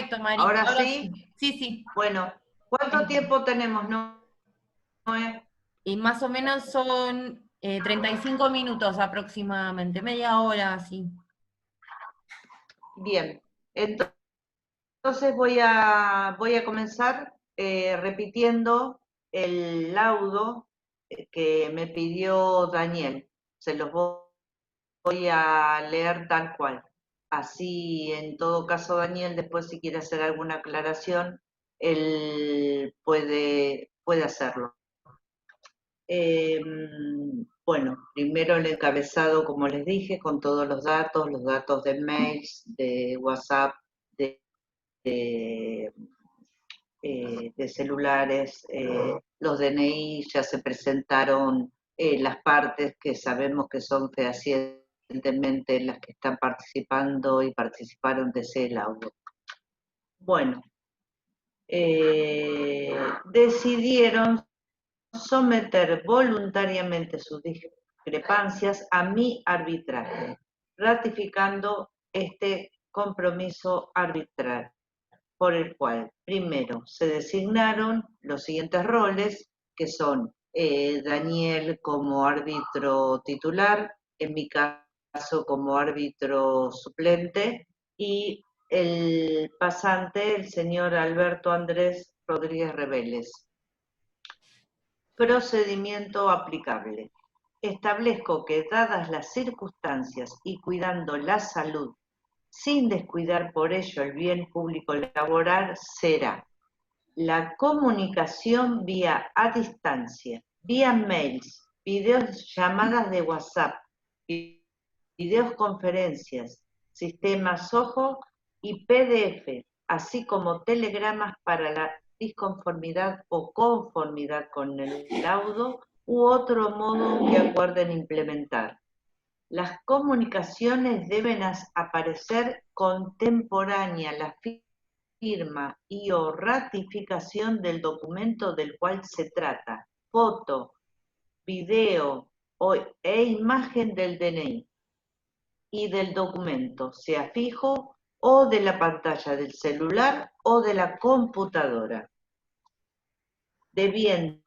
Perfecto, Mari. ¿Ahora Ahora sí? sí. Sí, sí. Bueno, ¿cuánto tiempo tenemos, Noé? Y más o menos son 35 minutos aproximadamente, media hora así. Bien, entonces voy a comenzar repitiendo el laudo que me pidió Daniel. Se los voy a leer tal cual. Así, en todo caso, Daniel, después si quiere hacer alguna aclaración, él puede hacerlo. Bueno, primero el encabezado, como les dije, con todos los datos de mails, de WhatsApp, de, de, de celulares, los DNI, ya se presentaron las partes que sabemos que son fehacientemente las que están participando y participaron de ese laudo. Bueno, decidieron someter voluntariamente sus discrepancias a mi arbitraje, ratificando este compromiso arbitral, por el cual primero se designaron los siguientes roles, que son Daniel como árbitro titular, en mi caso como árbitro suplente, y el pasante, el señor Alberto Andrés Rodríguez Reveles. Procedimiento aplicable. Establezco que, dadas las circunstancias y cuidando la salud, sin descuidar por ello el bien público laboral, será la comunicación vía a distancia, vía mails, videos, llamadas de WhatsApp, videos conferencias, sistemas OJO y PDF, así como telegramas para la disconformidad o conformidad con el laudo u otro modo que acuerden implementar. Las comunicaciones deben aparecer contemporánea la firma y o ratificación del documento del cual se trata, foto, video e imagen del DNI y del documento, sea fijo o de la pantalla del celular o de la computadora, debiendo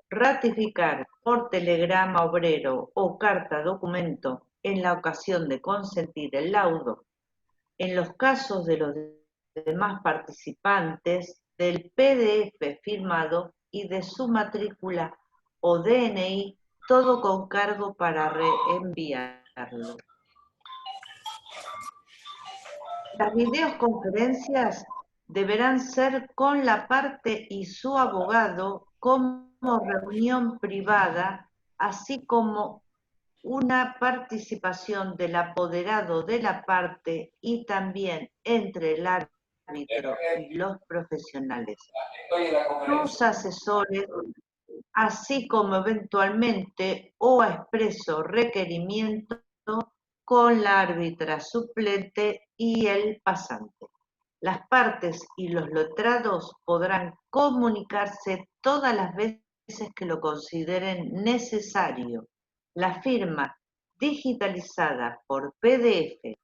ratificar por telegrama obrero o carta documento en la ocasión de consentir el laudo, en los casos de los demás participantes, del PDF firmado y de su matrícula o DNI, todo con cargo para reenviarlo. Las videoconferencias deberán ser con la parte y su abogado como reunión privada, así como una participación del apoderado de la parte y también entre el árbitro y los profesionales, sus asesores, así como eventualmente o a expreso requerimiento con la árbitra suplente y el pasante. Las partes y los letrados podrán comunicarse todas las veces que lo consideren necesario. La firma digitalizada por PDF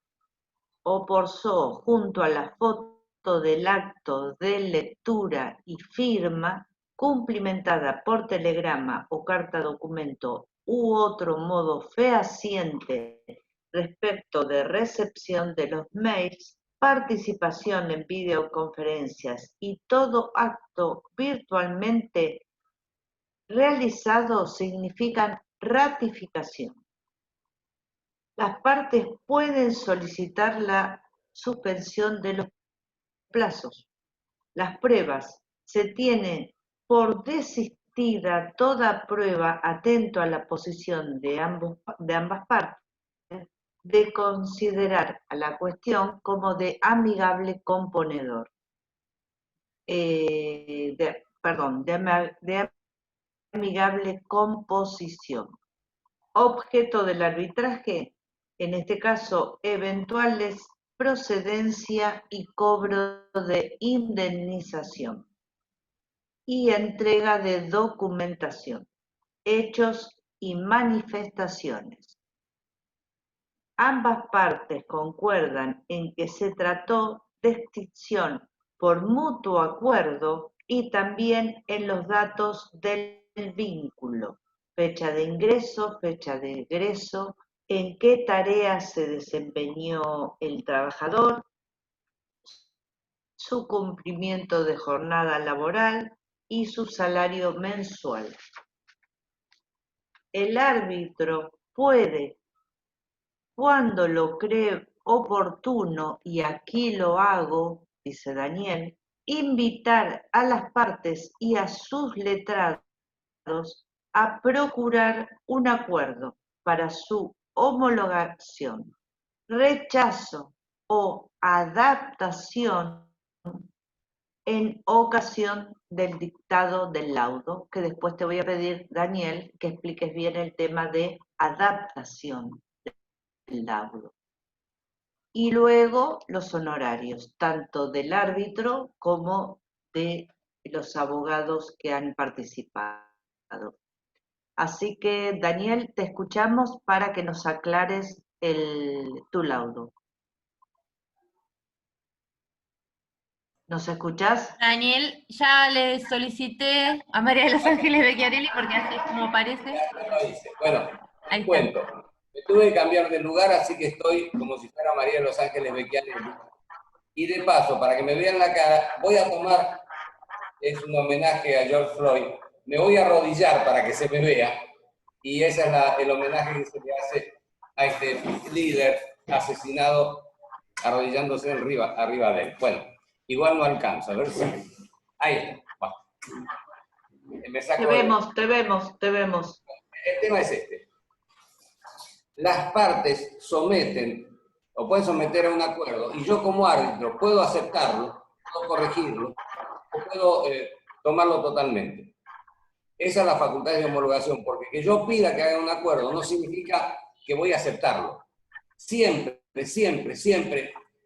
o por SOO junto a la foto del acto de lectura y firma, cumplimentada por telegrama o carta documento u otro modo fehaciente respecto de recepción de los mails, participación en videoconferencias y todo acto virtualmente realizado significan ratificación. Las partes pueden solicitar la suspensión de los plazos. Las pruebas. Se tiene por desistida toda prueba atento a la posición de ambas partes de considerar a la cuestión como de amigable componedor. De amigable composición. Objeto del arbitraje, en este caso, eventuales procedencia y cobro de indemnización y entrega de documentación, hechos y manifestaciones. Ambas partes concuerdan en que se trató de extinción por mutuo acuerdo y también en los datos del vínculo, fecha de ingreso, fecha de egreso, en qué tarea se desempeñó el trabajador, su cumplimiento de jornada laboral y su salario mensual. El árbitro puede, cuando lo cree oportuno, y aquí lo hago, dice Daniel, invitar a las partes y a sus letrados a procurar un acuerdo para su homologación, rechazo o adaptación en ocasión del dictado del laudo, que después te voy a pedir, Daniel, que expliques bien el tema de adaptación del laudo. Y luego los honorarios, tanto del árbitro como de los abogados que han participado. Así que, Daniel, te escuchamos para que nos aclares tu laudo. ¿Nos escuchás? Daniel, ya le solicité a María de los Ángeles Becchiarelli porque así es como aparece. Lo hice. Bueno, Ahí te está. cuento. Me tuve que cambiar de lugar, así que estoy como si fuera María de los Ángeles Becchiarelli. Y de paso, para que me vean la cara, voy a tomar, es un homenaje a George Floyd, me voy a arrodillar para que se me vea, y ese es el homenaje que se le hace a este líder asesinado arrodillándose arriba de él. Bueno, igual no alcanza, a ver si... Ahí está. Va. Me saco Te vemos. El tema es este. Las partes someten o pueden someter a un acuerdo y yo como árbitro puedo aceptarlo, puedo corregirlo o puedo tomarlo totalmente. Esa es la facultad de homologación, porque que yo pida que haga un acuerdo no significa que voy a aceptarlo. Siempre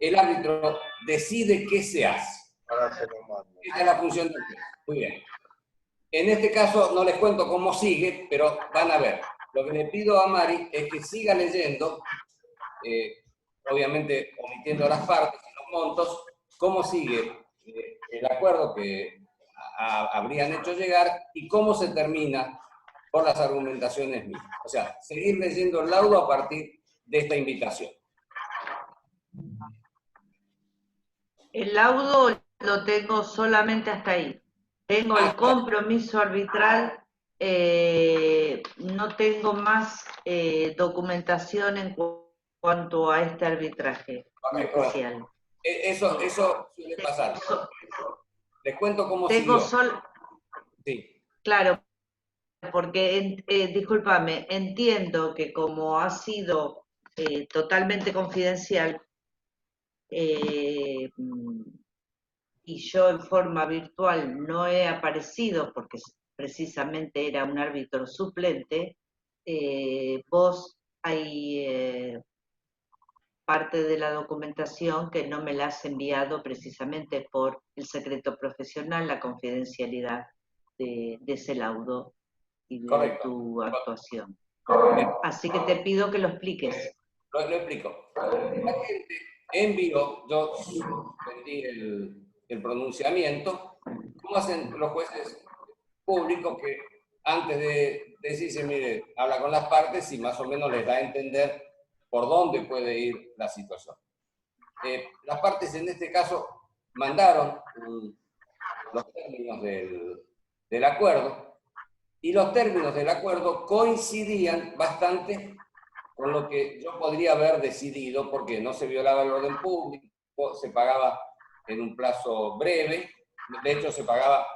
el árbitro decide qué se hace. Esa es la función del juez. Muy bien. En este caso no les cuento cómo sigue, pero van a ver. Lo que le pido a Mari es que siga leyendo, obviamente omitiendo las partes y los montos, cómo sigue el acuerdo que habrían hecho llegar y cómo se termina por las argumentaciones mías. O sea, seguir leyendo el laudo a partir de esta invitación. El laudo lo tengo solamente hasta ahí. Tengo el compromiso arbitral, no tengo más documentación en cuanto a este arbitraje especial. Bueno, eso suele pasar. Les cuento cómo tengo siguió. Sí. Claro, porque, discúlpame, entiendo que como ha sido totalmente confidencial, y yo en forma virtual no he aparecido porque precisamente era un árbitro suplente, vos hay parte de la documentación que no me la has enviado precisamente por el secreto profesional, la confidencialidad de ese laudo y de tu actuación. Así que te pido que lo expliques. Lo explico. La gente envió, yo suspendí el pronunciamiento, ¿cómo hacen los jueces públicos que antes de decirse, mire, habla con las partes y más o menos les da a entender por dónde puede ir la situación? Las partes en este caso mandaron los términos del acuerdo y los términos del acuerdo coincidían bastante con lo que yo podría haber decidido, porque no se violaba el orden público, se pagaba en un plazo breve, de hecho se pagaba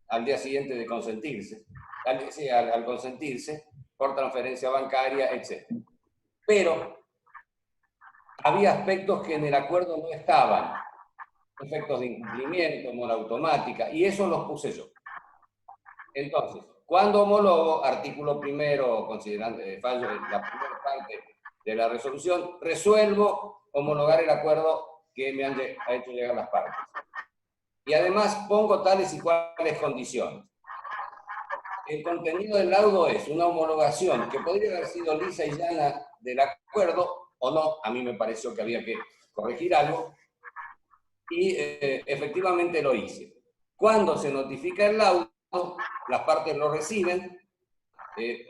al día siguiente de consentirse, al consentirse, por transferencia bancaria, etc. Pero había aspectos que en el acuerdo no estaban, efectos de incumplimiento, mora automática, y eso los puse yo. Entonces, cuando homologo, artículo primero, considerando fallo la primera parte de la resolución, resuelvo homologar el acuerdo que me han hecho llegar las partes. Y además pongo tales y cuales condiciones. El contenido del laudo es una homologación que podría haber sido lisa y llana del acuerdo, o no, a mí me pareció que había que corregir algo, y efectivamente lo hice. Cuando se notifica el laudo, las partes lo reciben.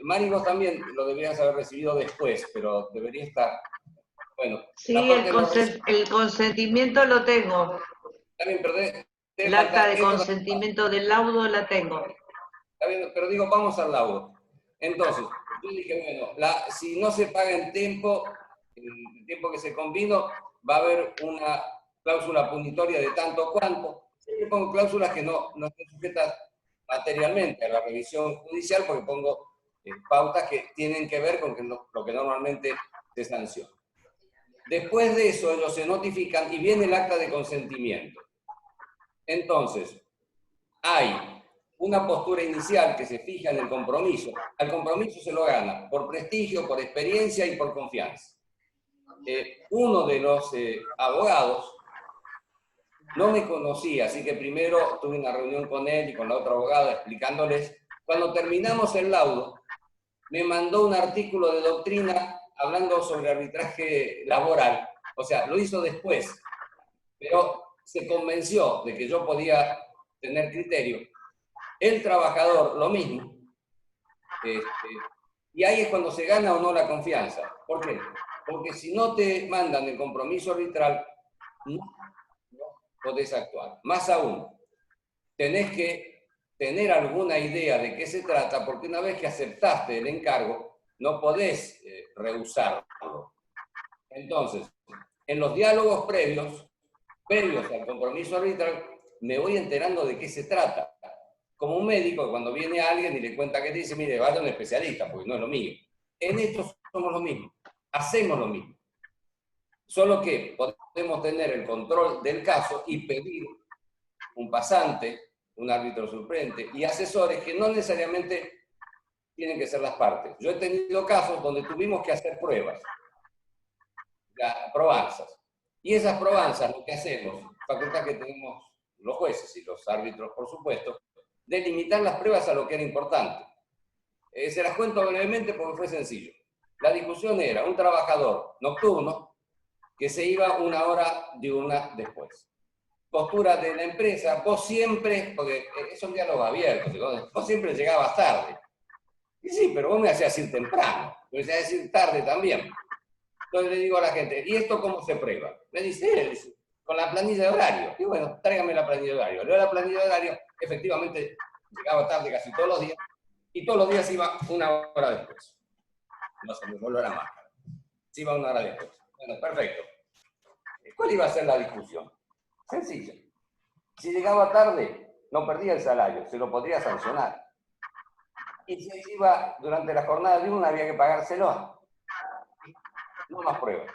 Mari, vos también lo deberías haber recibido después, pero debería estar. Bueno, Sí, las partes lo reciben. el consentimiento lo tengo. También, pero El acta de consentimiento del laudo la tengo. Está bien, pero digo, vamos al laudo. Entonces, yo dije, bueno, si no se paga en tiempo, el tiempo que se convino, va a haber una cláusula punitoria de tanto cuanto. Siempre pongo cláusulas que no estén sujetas materialmente a la revisión judicial, porque pongo pautas que tienen que ver con lo que normalmente se sanciona. Después de eso, ellos se notifican y viene el acta de consentimiento. Entonces, hay una postura inicial que se fija en el compromiso. Al compromiso se lo gana por prestigio, por experiencia y por confianza. Uno de los abogados no me conocía, así que primero tuve una reunión con él y con la otra abogada explicándoles. Cuando terminamos el laudo, me mandó un artículo de doctrina hablando sobre arbitraje laboral. O sea, lo hizo después, pero se convenció de que yo podía tener criterio. El trabajador, lo mismo. Y ahí es cuando se gana o no la confianza. ¿Por qué? Porque si no te mandan el compromiso arbitral, no podés actuar. Más aún, tenés que tener alguna idea de qué se trata, porque una vez que aceptaste el encargo, no podés rehusarlo. Entonces, en los diálogos previos al compromiso arbitral, me voy enterando de qué se trata. Como un médico, cuando viene alguien y le cuenta qué dice, mire, vaya a un especialista, porque no es lo mío. En esto somos lo mismo, hacemos lo mismo. Solo que podemos tener el control del caso y pedir un pasante, un árbitro suplente y asesores que no necesariamente tienen que ser las partes. Yo he tenido casos donde tuvimos que hacer pruebas, probanzas. Y esas probanzas, lo que hacemos, facultad que tenemos los jueces y los árbitros, por supuesto, de limitar las pruebas a lo que era importante. Se las cuento brevemente porque fue sencillo. La discusión era un trabajador nocturno que se iba una hora diurna después. Postura de la empresa, vos siempre, porque es un diálogo abierto, vos siempre llegabas tarde. Y sí, pero vos me hacías ir temprano, me hacías ir tarde también. Entonces le digo a la gente, ¿y esto cómo se prueba? Me dice, con la planilla de horario. Y bueno, tráigame la planilla de horario. Leo la planilla de horario, efectivamente llegaba tarde casi todos los días, y todos los días iba una hora después. No se me volvió la máscara. Se iba una hora después. Bueno, perfecto. ¿Cuál iba a ser la discusión? Sencillo. Si llegaba tarde, no perdía el salario, se lo podría sancionar. Y si iba durante la jornada de había que pagárselo. No más pruebas.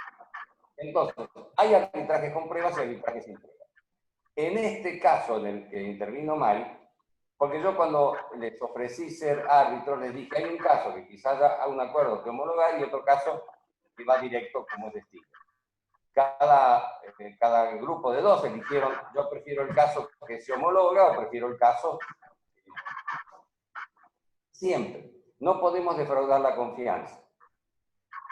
Entonces, hay arbitrajes con pruebas y arbitrajes sin pruebas. En este caso en el que intervino Mari, porque yo cuando les ofrecí ser árbitro, les dije, hay un caso que quizás haya un acuerdo que homologar y otro caso que va directo como testigo. Cada grupo de dos eligieron, yo prefiero el caso que se homologa o prefiero el caso. Siempre. No podemos defraudar la confianza.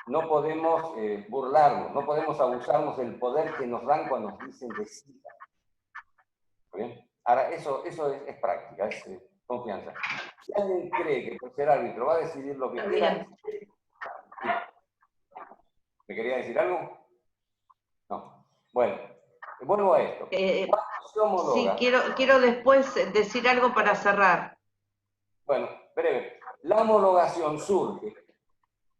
No podemos burlarnos, no podemos abusarnos del poder que nos dan cuando nos dicen decida. ¿Bien? Ahora, eso es práctica, es confianza. Si alguien cree que por ser árbitro va a decidir lo que quiera... ¿Me quería decir algo? No. Bueno, vuelvo a esto. Sí, quiero después decir algo para cerrar. Bueno, breve. La homologación surge,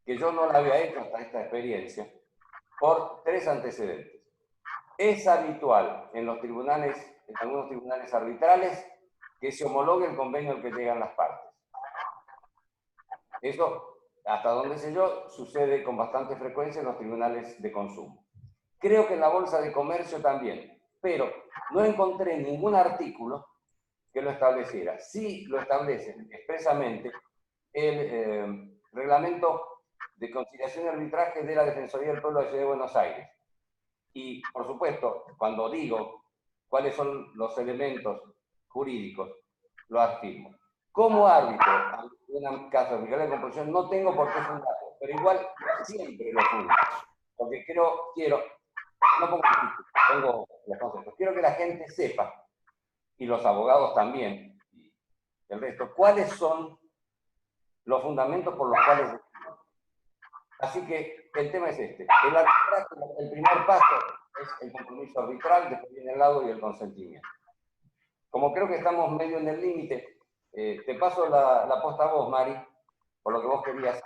que yo no la había hecho hasta esta experiencia, por tres antecedentes. Es habitual en los tribunales, en algunos tribunales arbitrales, que se homologue el convenio al que llegan las partes. Eso, hasta donde sé yo, sucede con bastante frecuencia en los tribunales de consumo. Creo que en la Bolsa de Comercio también, pero no encontré ningún artículo que lo estableciera. Sí lo establece expresamente el reglamento de conciliación y arbitraje de la Defensoría del Pueblo de la Ciudad de Buenos Aires. Y, por supuesto, cuando digo cuáles son los elementos jurídicos, lo afirmo. Como árbitro, en un caso de de compulsión, no tengo por qué fundarlo, pero igual siempre lo fundo, porque quiero no pongo pongo los conceptos. Quiero que la gente sepa, y los abogados también, y el resto, cuáles son los fundamentos por los cuales... Así que el tema es este. El primer paso es el compromiso arbitral, después viene el laudo y el consentimiento. Como creo que estamos medio en el límite, te paso la posta a vos, Mari, por lo que vos querías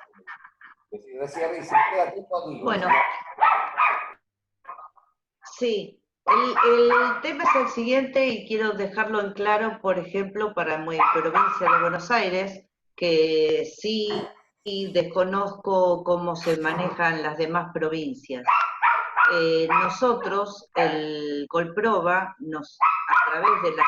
decir. Decía, si queda tiempo, digo. Bueno, sí. El tema es el siguiente y quiero dejarlo en claro, por ejemplo, para mi provincia de Buenos Aires, que sí desconozco cómo se manejan las demás provincias. Nosotros, el Colproba, a través de la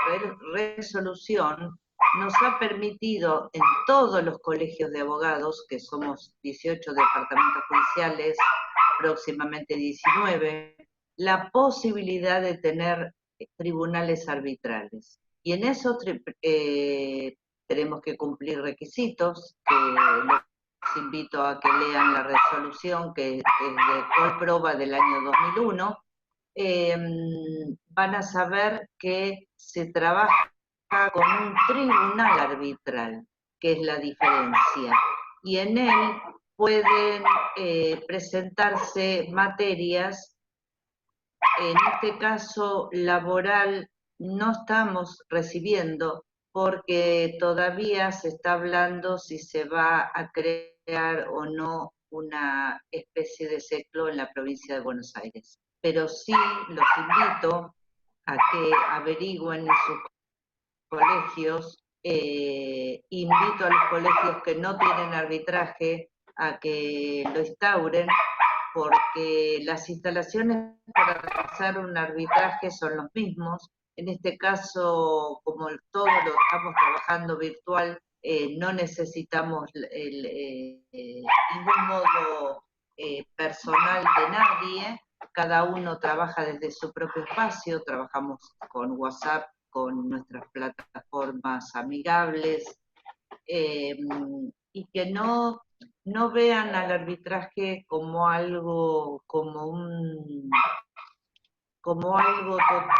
resolución, nos ha permitido en todos los colegios de abogados, que somos 18 departamentos judiciales, próximamente 19, la posibilidad de tener tribunales arbitrales. Y en eso tenemos que cumplir requisitos, que los invito a que lean la resolución que es de Colproba del año 2001, van a saber que se trabaja con un tribunal arbitral, que es la diferencia, y en él pueden presentarse materias, en este caso laboral no estamos recibiendo, porque todavía se está hablando si se va a crear o no una especie de CECLO en la provincia de Buenos Aires. Pero sí los invito a que averigüen en sus colegios, invito a los colegios que no tienen arbitraje a que lo instauren, porque las instalaciones para realizar un arbitraje son los mismos. En este caso, como todo lo estamos trabajando virtual, no necesitamos ningún modo personal de nadie, cada uno trabaja desde su propio espacio, trabajamos con WhatsApp, con nuestras plataformas amigables, y que no vean al arbitraje como algo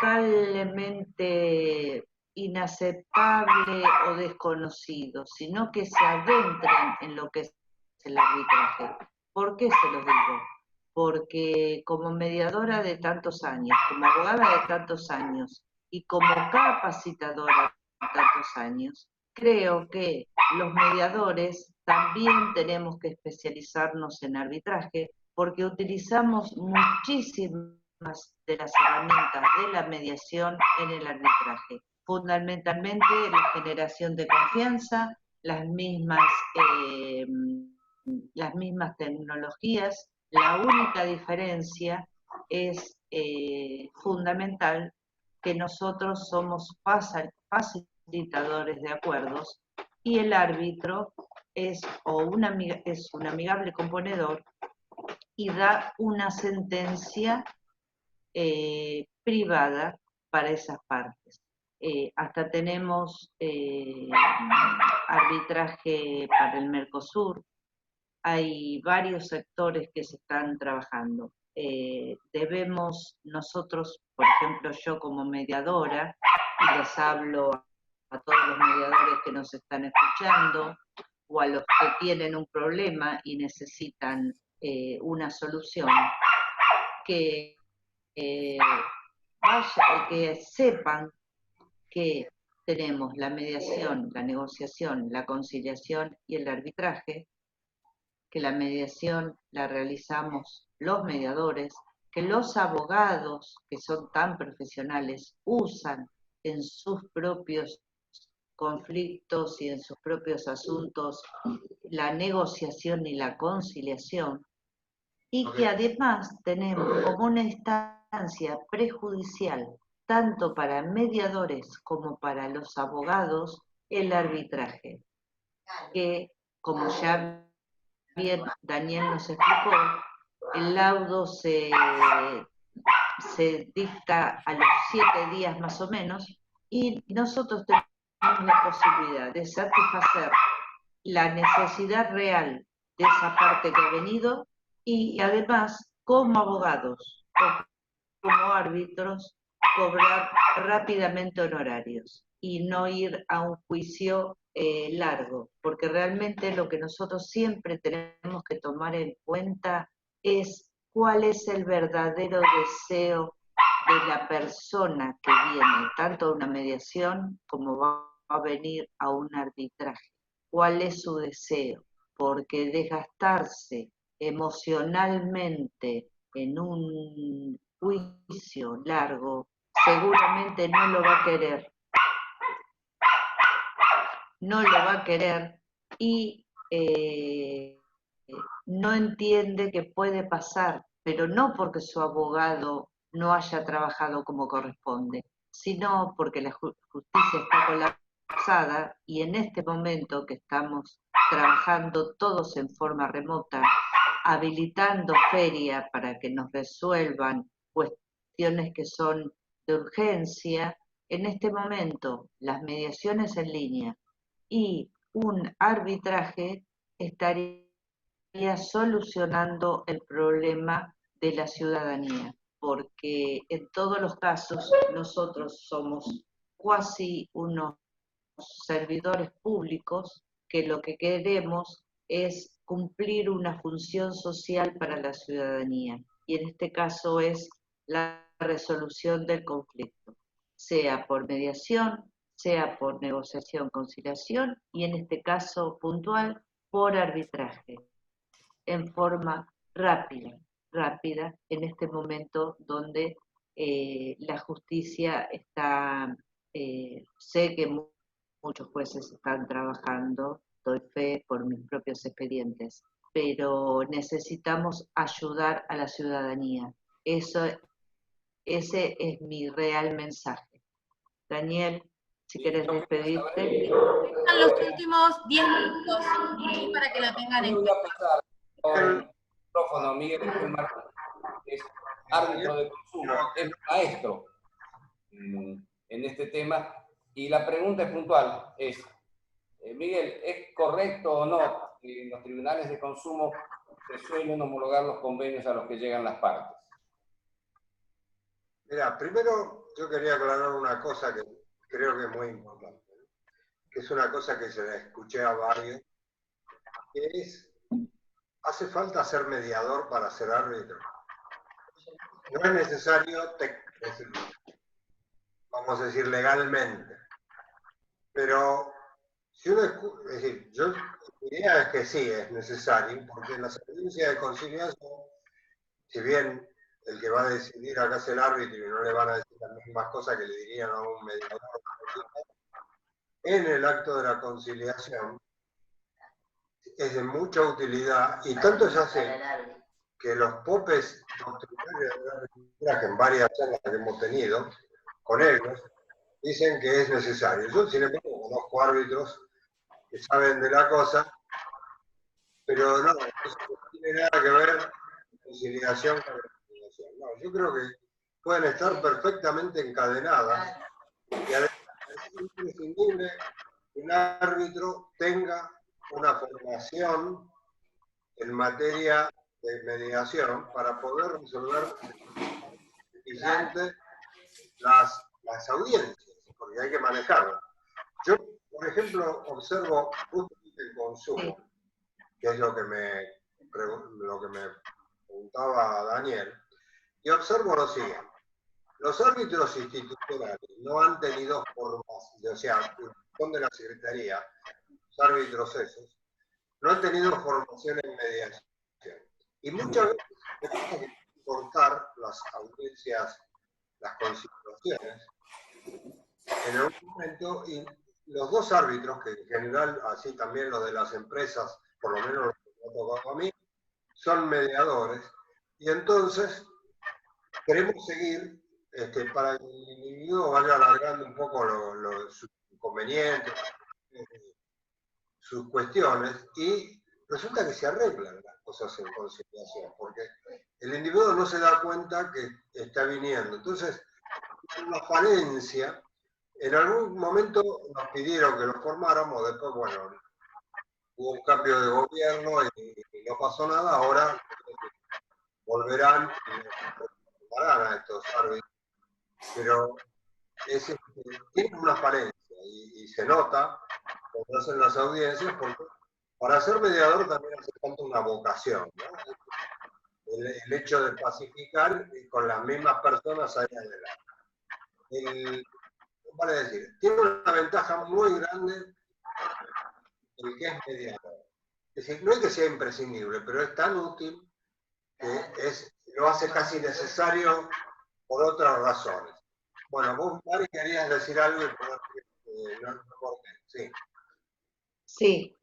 totalmente inaceptable o desconocido, sino que se adentren en lo que es el arbitraje. ¿Por qué se los digo? Porque como mediadora de tantos años, como abogada de tantos años y como capacitadora de tantos años, creo que los mediadores también tenemos que especializarnos en arbitraje, porque utilizamos muchísimas de las herramientas de la mediación en el arbitraje. Fundamentalmente la generación de confianza, las mismas tecnologías. La única diferencia es fundamental, que nosotros somos facilitadores de acuerdos y el árbitro es un amigable componedor y da una sentencia privada para esas partes. Hasta tenemos arbitraje para el Mercosur. Hay varios sectores que se están trabajando. Debemos nosotros, por ejemplo, yo como mediadora, y les hablo a todos los mediadores que nos están escuchando, o a los que tienen un problema y necesitan una solución, que sepan que tenemos la mediación, la negociación, la conciliación y el arbitraje, que la mediación la realizamos los mediadores, que los abogados, que son tan profesionales, usan en sus propios conflictos y en sus propios asuntos la negociación y la conciliación, y que además tenemos como una instancia prejudicial, tanto para mediadores como para los abogados, el arbitraje, que, como ya bien Daniel nos explicó, el laudo se dicta a los 7 días más o menos, y nosotros tenemos la posibilidad de satisfacer la necesidad real de esa parte que ha venido, y además, como abogados, como árbitros, cobrar rápidamente honorarios y no ir a un juicio largo, porque realmente lo que nosotros siempre tenemos que tomar en cuenta es cuál es el verdadero deseo de la persona que viene, tanto a una mediación como va a venir a un arbitraje. ¿Cuál es su deseo? Porque desgastarse emocionalmente en un juicio largo, seguramente no lo va a querer. No lo va a querer y no entiende que puede pasar, pero no porque su abogado no haya trabajado como corresponde, sino porque la justicia está colapsada y en este momento que estamos trabajando todos en forma remota, habilitando feria para que nos resuelvan cuestiones que son de urgencia, en este momento las mediaciones en línea y un arbitraje estaría solucionando el problema de la ciudadanía, porque en todos los casos nosotros somos cuasi unos servidores públicos que lo que queremos es cumplir una función social para la ciudadanía, y en este caso es la resolución del conflicto, sea por mediación, sea por negociación, conciliación, y en este caso puntual, por arbitraje, en forma rápida, en este momento donde la justicia está, sé que muchos jueces están trabajando, doy fe por mis propios expedientes, pero necesitamos ayudar a la ciudadanía. Ese es mi real mensaje. Daniel, si querés despedirte. Están los últimos 10 minutos ahí para que lo tengan en Voy cuenta. a pasar con el micrófono a Miguel Martín, que es árbitro de consumo, es maestro en este tema. Y la pregunta es puntual, es, Miguel, ¿es correcto o no que en los tribunales de consumo se suelen homologar los convenios a los que llegan las partes? Mira, primero yo quería aclarar una cosa que creo que es muy importante, ¿no? Que es una cosa que se la escuché a varios, que es, ¿hace falta ser mediador para ser árbitro? No es necesario, vamos a decir, legalmente, pero si uno, es decir, mi idea es que sí es necesario, porque en las audiencias de conciliación, si bien el que va a decidir acá es el árbitro y no le van a decir las mismas cosas que le dirían a un mediador, en el acto de la conciliación es de mucha utilidad, y tanto es así que los popes doctrinarios de la arbitraje, en varias charlas que hemos tenido con ellos, dicen que es necesario. Yo, sin embargo, conozco árbitros que saben de la cosa, pero no tiene nada que ver conciliación con conciliación. No, yo creo que pueden estar perfectamente encadenadas, y además es imprescindible que un árbitro tenga una formación en materia de mediación para poder resolver eficiente las audiencias, porque hay que manejarlas. Yo, por ejemplo, observo justamente el consumo, que es lo que me preguntaba Daniel, y observo lo siguiente. Los árbitros institucionales no han tenido formación, o sea, son de la Secretaría, los árbitros esos, no han tenido formación en mediación. Y muchas veces tenemos que cortar las audiencias, las conciliaciones, en algún momento, y los dos árbitros, que en general, así también los de las empresas, por lo menos los que me ha tocado a mí, son mediadores, y entonces queremos seguir para que el individuo vaya alargando un poco sus inconvenientes, sus cuestiones, y resulta que se arreglan las cosas en conciliación, porque el individuo no se da cuenta que está viniendo. Entonces, una falencia, en algún momento nos pidieron que lo formáramos, después, bueno, hubo un cambio de gobierno y no pasó nada, ahora volverán sumarán a estos árbitros, pero tienen una falencia y se nota cuando hacen las audiencias, porque para ser mediador también hace falta una vocación, ¿no? El hecho de pacificar con las mismas personas ahí adelante. Vale decir, tiene una ventaja muy grande el que es mediador. Es decir, no es que sea imprescindible, pero es tan útil que lo hace casi necesario por otras razones. Bueno, vos, Mari, querías decir algo y no corté. Sí. Sí.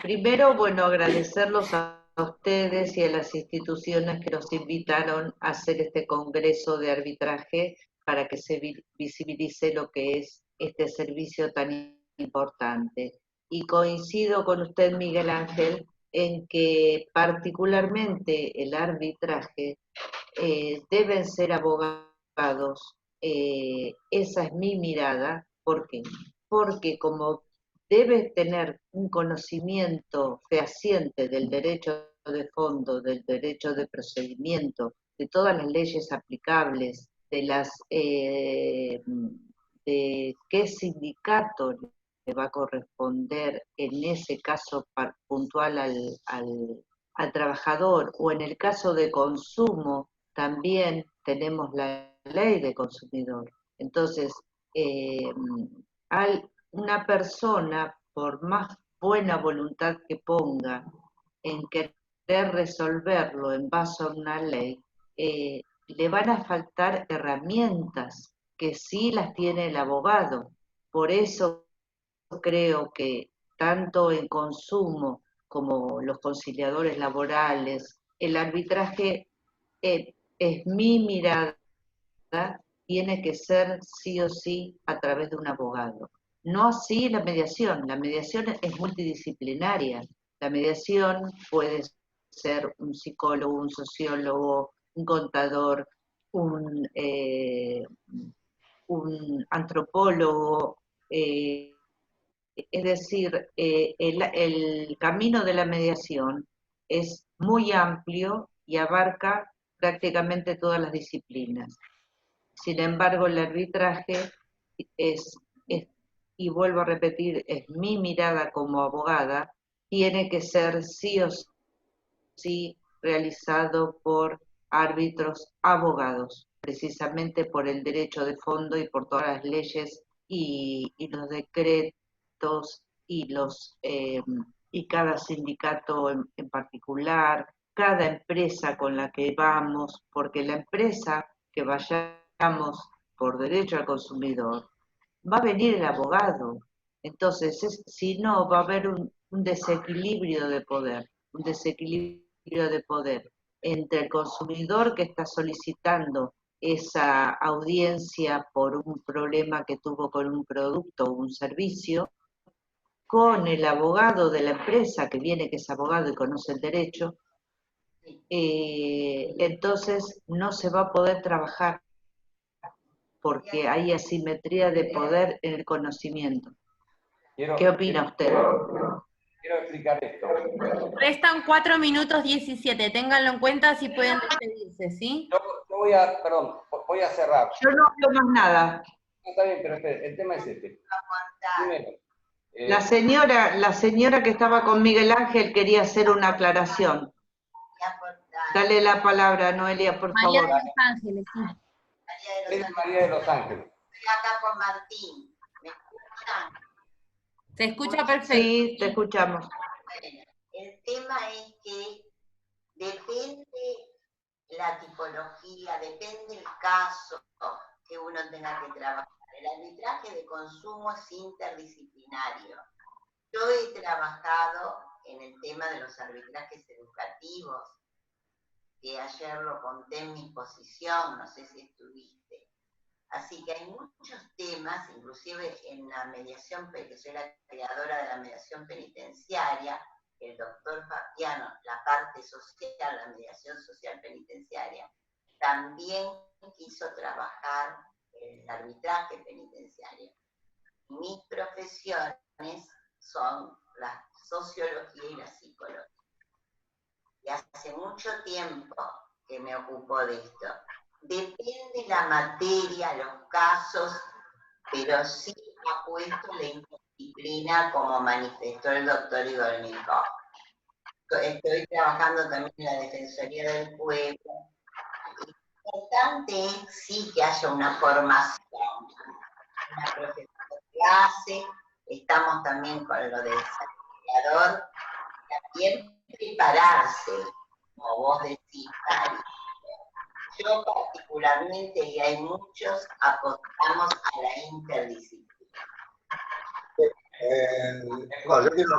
Primero, bueno, agradecerlos a ustedes y a las instituciones que nos invitaron a hacer este congreso de arbitraje para que se visibilice lo que es este servicio tan importante. Y coincido con usted, Miguel Ángel, en que particularmente el arbitraje deben ser abogados. Esa es mi mirada. ¿Por qué? Porque como debes tener un conocimiento fehaciente del derecho de fondo, del derecho de procedimiento, de todas las leyes aplicables, de qué sindicato le va a corresponder en ese caso puntual al trabajador, o en el caso de consumo también tenemos la ley de consumidor. Entonces, una persona, por más buena voluntad que ponga en querer resolverlo en base a una ley, le van a faltar herramientas que sí las tiene el abogado. Por eso creo que tanto en consumo como los conciliadores laborales, el arbitraje, es mi mirada, tiene que ser sí o sí a través de un abogado. No así la mediación es multidisciplinaria. La mediación puede ser un psicólogo, un sociólogo, un contador, un antropólogo, es decir, el camino de la mediación es muy amplio y abarca prácticamente todas las disciplinas. Sin embargo, el arbitraje es, y vuelvo a repetir, es mi mirada como abogada, tiene que ser sí o sí realizado por árbitros abogados, precisamente por el derecho de fondo y por todas las leyes y los decretos y cada sindicato en particular, cada empresa con la que vamos, porque la empresa que vayamos por derecho al consumidor, va a venir el abogado. Entonces, si no, va a haber un desequilibrio de poder, entre el consumidor que está solicitando esa audiencia por un problema que tuvo con un producto o un servicio, con el abogado de la empresa que viene, que es abogado y conoce el derecho, entonces no se va a poder trabajar porque hay asimetría de poder en el conocimiento. ¿Qué opina usted? Quiero explicar esto. Restan 4 minutos 17, ténganlo en cuenta si pueden despedirse, ¿sí? Yo voy a cerrar. Yo no hablo más nada. No, está bien, pero espere, el tema es este. Primero, La señora que estaba con Miguel Ángel quería hacer una aclaración. Dale la palabra, Noelia, por María favor. de los Ángeles, sí. es María de los Ángeles. Estoy acá con Martín. ¿Me escuchan? Se escucha perfecto. Sí, te escuchamos. Bueno, el tema es que depende la tipología, depende el caso que uno tenga que trabajar. El arbitraje de consumo es interdisciplinario. Yo he trabajado en el tema de los arbitrajes educativos, que ayer lo conté en mi exposición, no sé si estuviste. Así que hay muchos temas, inclusive en la mediación, que soy la creadora de la mediación penitenciaria, el doctor Fabiano, la parte social, la mediación social penitenciaria, también quiso trabajar el arbitraje penitenciario. Mis profesiones son la sociología y la psicología. Y hace mucho tiempo que me ocupo de esto. Depende la materia, los casos, pero sí ha puesto la interdisciplina como manifestó el doctor Igor Milkov. Estoy trabajando también en la Defensoría del Pueblo. Lo importante es sí que haya una formación, una profesora de clase, estamos también con lo del desarrollador, también prepararse, como vos decís, Mari. Yo particularmente, y hay muchos, apostamos a la interdisciplina. No, yo quiero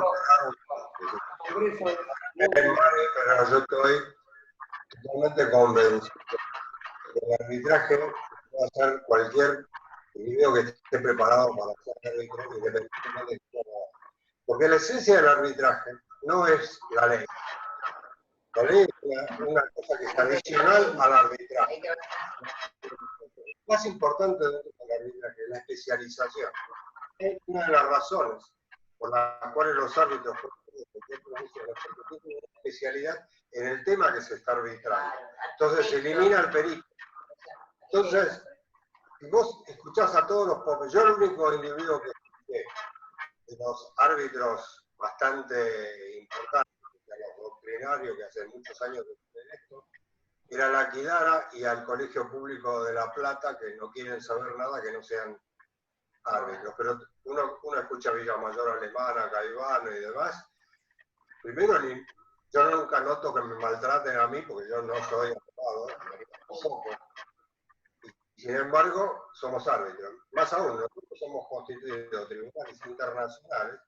pero yo estoy totalmente convencido que el arbitraje puede hacer cualquier individuo que esté preparado para ser árbitro, independientemente de quién sea. Porque la esencia del arbitraje no es la ley. La ley es una cosa que es adicional al arbitraje. Lo más importante dentro del arbitraje es la especialización. Es una de las razones por las cuales los árbitros tienen una especialidad en el tema que se está arbitrando. Entonces se elimina el perito. Entonces, si vos escuchás a todos los pobres, yo el único individuo que escuché de los árbitros bastante importantes, de los doctrinarios que hace muchos años que estudian esto, era la Quidara y al Colegio Público de La Plata, que no quieren saber nada que no sean árbitros. Pero uno escucha Villamayor Alemana, Caivano y demás. Primero, yo nunca noto que me maltraten a mí, porque yo no soy abogado, tampoco. Sin embargo, somos árbitros. Más aún, nosotros somos constituidos de tribunales internacionales,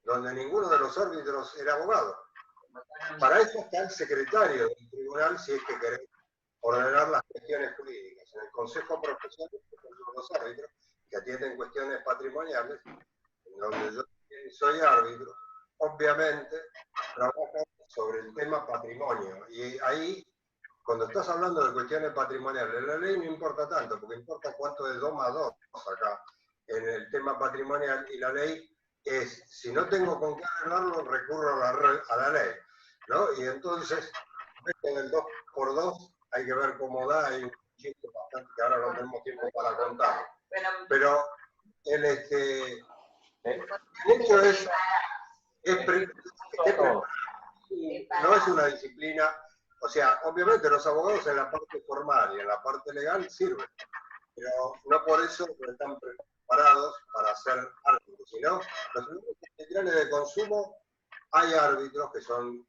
donde ninguno de los árbitros era abogado. Para eso está el secretario del tribunal, si es que querés ordenar las cuestiones jurídicas. En el Consejo Profesional, los árbitros que atienden cuestiones patrimoniales, en donde yo soy árbitro, obviamente trabajan sobre el tema patrimonio. Y ahí, cuando estás hablando de cuestiones patrimoniales, la ley no importa tanto, porque importa cuánto es 2 más 2 acá. En el tema patrimonial, y la ley es, si no tengo con qué arreglarlo, recurro a la ley, ¿no? Y entonces, en el 2 por 2 hay que ver cómo da, hay un chiste bastante que ahora no tenemos tiempo para contar. Pero el hecho es no es una disciplina, o sea, obviamente los abogados en la parte formal y en la parte legal sirven, pero no por eso están preparados para ser árbitros, sino los tribunales de consumo hay árbitros que son